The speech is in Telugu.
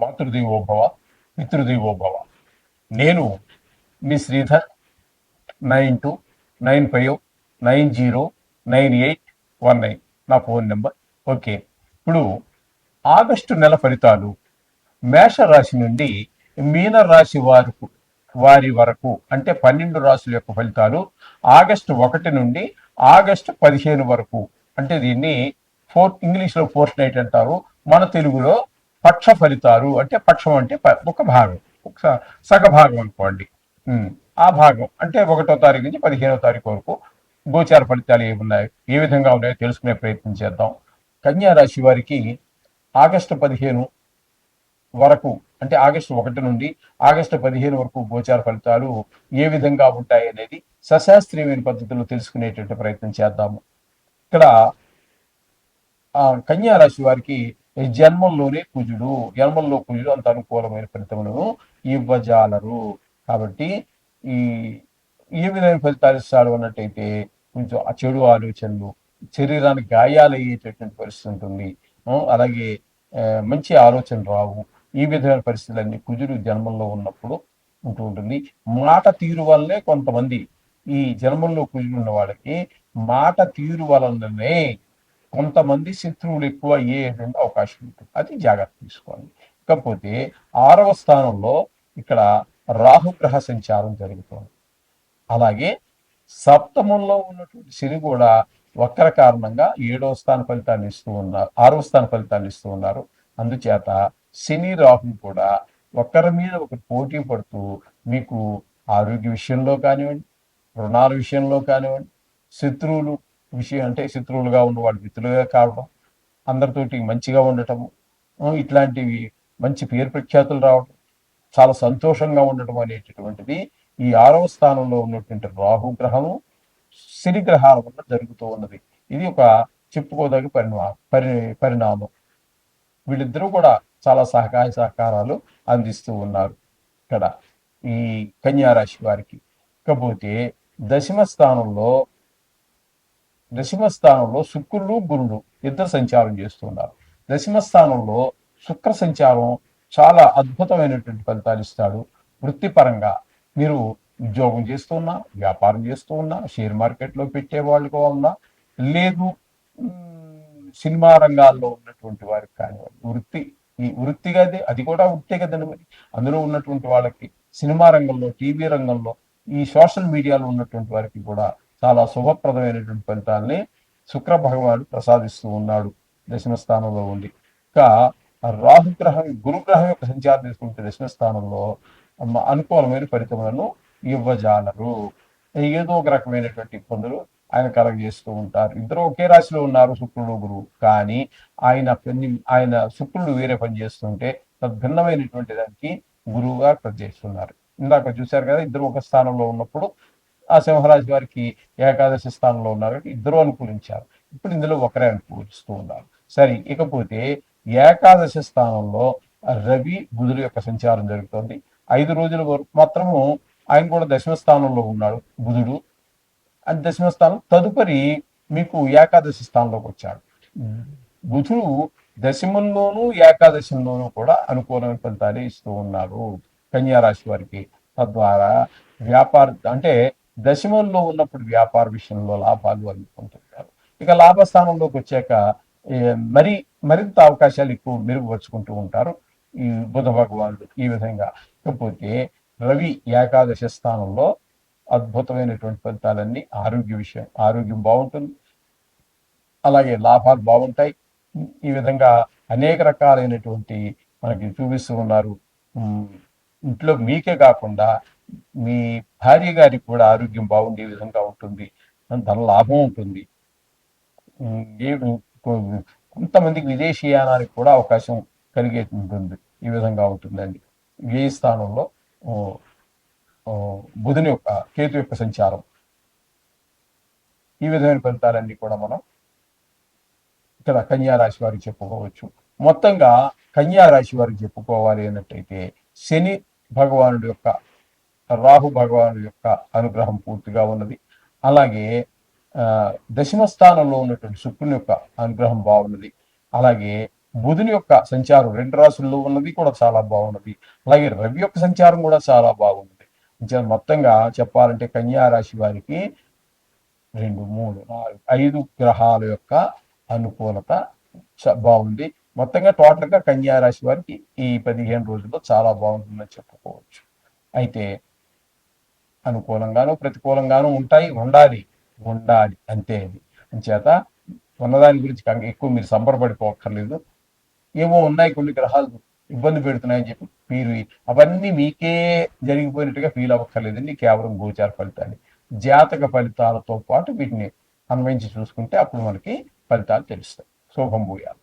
మాతృదేవోభవ, పితృదేవోభవ. నేను మీ శ్రీధర్. 9295909819 నా ఫోన్ నెంబర్. ఓకే. ఇప్పుడు ఆగస్టు నెల ఫలితాలు మేషరాశి నుండి మీనరాశి వారి వరకు, అంటే 12 రాశుల యొక్క ఫలితాలు ఆగస్టు 1 నుండి ఆగస్టు 15 వరకు. అంటే దీన్ని ఇంగ్లీష్లో ఫోర్త్ నైట్ అంటారు, మన తెలుగులో పక్ష ఫలితాలు. అంటే పక్షం అంటే ఒక భాగం, ఒక సగభాగం అనుకోండి. ఆ భాగం అంటే 1వ తారీఖు నుంచి 15వ తారీఖు వరకు గోచార ఫలితాలు ఏ విధంగా ఉన్నాయో తెలుసుకునే ప్రయత్నం చేద్దాం. కన్యా రాశి వారికి ఆగస్టు 15 వరకు, అంటే ఆగస్టు 1 నుండి ఆగస్టు 15 వరకు గోచార ఫలితాలు ఏ విధంగా ఉంటాయి అనేది సశాస్త్రీయమైన పద్ధతిలో తెలుసుకునేటువంటి ప్రయత్నం చేద్దాము. ఇక్కడ కన్యా రాశి వారికి జన్మంలో కుజుడు అంత అనుకూలమైన ఫలితములను ఇవ్వజాలరు. కాబట్టి ఏ విధమైన ఫలితాలు ఇస్తాడు అన్నట్టయితే కొంచెం ఆ చెడు ఆలోచనలు, శరీరానికి గాయాలు అయ్యేటటువంటి పరిస్థితి ఉంటుంది. అలాగే మంచి ఆలోచన రావు. ఈ విధమైన పరిస్థితులన్నీ కుజుడు జన్మంలో ఉన్నప్పుడు ఉంటూ ఉంటుంది. మాట తీరు వల్లనే కొంతమంది, ఈ జన్మంలో కుజుడు ఉన్న వాళ్ళకి మాట తీరు వలననే కొంతమంది శత్రువులు ఎక్కువ అయ్యేటువంటి అవకాశం ఉంటుంది. అది జాగ్రత్త తీసుకోవాలి. ఇకపోతే 6వ స్థానంలో ఇక్కడ రాహుగ్రహ సంచారం జరుగుతుంది. అలాగే సప్తమంలో ఉన్నటువంటి శని కూడా వక్ర కారణంగా 7వ స్థాన ఫలితాన్ని ఇస్తూ ఉన్నారు, 6వ స్థాన ఫలితాన్ని ఇస్తూ ఉన్నారు. అందుచేత శని రాహు కూడా ఒకరి మీద ఒకరు పోటీ పడుతూ మీకు ఆరోగ్య విషయంలో కానివ్వండి, రుణాల విషయంలో కానివ్వండి, శత్రువులు విషయం అంటే శత్రువులుగా ఉన్న వాళ్ళు మిత్రులుగా కావడం, అందరితోటి మంచిగా ఉండటము, ఇట్లాంటివి మంచి పేరు ప్రఖ్యాతులు రావడం, చాలా సంతోషంగా ఉండటం అనేటటువంటిది ఈ 6వ స్థానంలో ఉన్నటువంటి రాహుగ్రహము శని గ్రహాల వల్ల జరుగుతూ ఉన్నది. ఇది ఒక చెప్పుకోదగ్గ పరిణామం. వీళ్ళిద్దరూ కూడా చాలా సహకారాలు అందిస్తూ ఉన్నారు ఇక్కడ ఈ కన్యా రాశి వారికి. ఇకపోతే దశమ స్థానంలో శుక్రుడు గురుడు ఇద్దరు సంచారం చేస్తున్నారు. దశమ స్థానంలో శుక్ర సంచారం చాలా అద్భుతమైనటువంటి ఫలితాలు ఇస్తాడు. వృత్తిపరంగా మీరు ఉద్యోగం చేస్తూ ఉన్నా, వ్యాపారం చేస్తూ ఉన్నా, షేర్ మార్కెట్లో పెట్టే వాళ్ళుగా ఉన్నా, లేదు సినిమా రంగాల్లో ఉన్నటువంటి వారికి కానివ్వండి, వృత్తిగా అది కూడా వృత్తే కదండి మరి. అందులో ఉన్నటువంటి వాళ్ళకి సినిమా రంగంలో, టీవీ రంగంలో, ఈ సోషల్ మీడియాలో ఉన్నటువంటి వారికి కూడా చాలా శుభప్రదమైనటువంటి ఫలితాలని శుక్ర భగవానుడు ప్రసాదిస్తూ ఉన్నాడు దశమ స్థానంలో ఉండి. ఇంకా రాహుగ్రహం, గురుగ్రహం యొక్క సంచారం తీసుకుంటే దశమ స్థానంలో అనుకూలమైన ఫలితములను ఇవ్వజాలరు. ఏదో ఒక రకమైనటువంటి ఇబ్బందులు ఆయన కలగజేస్తూ ఉంటారు. ఇద్దరు ఒకే రాశిలో ఉన్నారు, శుక్రుడు గురువు, కానీ ఆయన శుక్రుడు వేరే పని చేస్తుంటే తద్భిన్నమైనటువంటి దానికి గురువుగా చేస్తున్నారు. ఇందాక చూశారు కదా, ఇద్దరు ఒక స్థానంలో ఉన్నప్పుడు ఆ సింహరాశి వారికి ఏకాదశి స్థానంలో ఉన్నారు, ఇద్దరు అనుకూలించారు. ఇప్పుడు ఇందులో ఒకరే అనుకూలిస్తూ ఉన్నారు. సరే, ఇకపోతే ఏకాదశి స్థానంలో రవి బుధుడు యొక్క సంచారం జరుగుతుంది. 5 రోజుల వరకు మాత్రము ఆయన కూడా దశమ స్థానంలో ఉన్నాడు బుధుడు. అది దశమ స్థానం. తదుపరి మీకు ఏకాదశి స్థానంలోకి వచ్చాడు. బుధుడు దశమంలోనూ ఏకాదశంలోనూ కూడా అనుకూలమైన ఫలితాలు ఇస్తూ ఉన్నారు కన్యా రాశి వారికి. తద్వారా అంటే దశమంలో ఉన్నప్పుడు వ్యాపార విషయంలో లాభాలు అందుకుంటుంటారు. ఇక లాభస్థానంలోకి వచ్చాక మరింత అవకాశాలు ఎక్కువ మెరుగుపరుచుకుంటూ ఉంటారు ఈ బుధ భగవానుడు. ఈ విధంగా. ఇకపోతే రవి ఏకాదశ స్థానంలో అద్భుతమైనటువంటి ఫలితాలన్నీ ఆరోగ్యం బాగుంటుంది, అలాగే లాభాలు బాగుంటాయి. ఈ విధంగా అనేక రకాలైనటువంటి మనకి చూపిస్తూ ఉన్నారు. ఇంట్లో మీకే కాకుండా మీ భార్య గారికి కూడా ఆరోగ్యం బాగుండే విధంగా ఉంటుంది, ధన లాభం ఉంటుంది. కొంతమందికి విదేశీయానానికి కూడా అవకాశం కలిగే ఉంటుంది. ఈ విధంగా ఉంటుందండి. ఏ స్థానంలో బుధుని యొక్క, కేతు యొక్క సంచారం. ఈ విధమైన ఫలితాలన్నీ కూడా మనం ఇక్కడ కన్యా రాశి వారికి చెప్పుకోవచ్చు. మొత్తంగా కన్యా రాశి వారికి చెప్పుకోవాలి అన్నట్టయితే శని భగవానుడి యొక్క, రాహు భగవానుడి యొక్క అనుగ్రహం పూర్తిగా ఉన్నది. అలాగే దశమ స్థానంలో ఉన్నటువంటి శుక్రుని యొక్క అనుగ్రహం బాగున్నది. అలాగే బుధుని యొక్క సంచారం 2 రాశుల్లో ఉన్నది కూడా చాలా బాగున్నది. అలాగే రవి యొక్క సంచారం కూడా చాలా బాగున్నది. మొత్తంగా చెప్పాలంటే కన్యా రాశి వారికి 2, 3, 4, 5 గ్రహాల యొక్క అనుకూలత బాగుంది. మొత్తంగా టోటల్గా కన్యా రాశి వారికి ఈ 15 రోజుల్లో చాలా బాగుంటుందని చెప్పుకోవచ్చు. అయితే అనుకూలంగాను ప్రతికూలంగాను ఉండాలి అంతే. అది అంచేత ఉన్నదాని గురించి ఎక్కువ మీరు సంబరపడిపోక్కర్లేదు. ఏమో ఉన్నాయి కొన్ని గ్రహాలు ఇబ్బంది పెడుతున్నాయని చెప్పి మీరు అవన్నీ మీకే జరిగిపోయినట్టుగా ఫీల్ అవ్వక్కర్లేదండి. కేవలం గోచార ఫలితాలు, జాతక ఫలితాలతో పాటు వీటిని అన్వయించి చూసుకుంటే అప్పుడు మనకి ఫలితాలు తెలుస్తాయి. శుభం భూయాలు.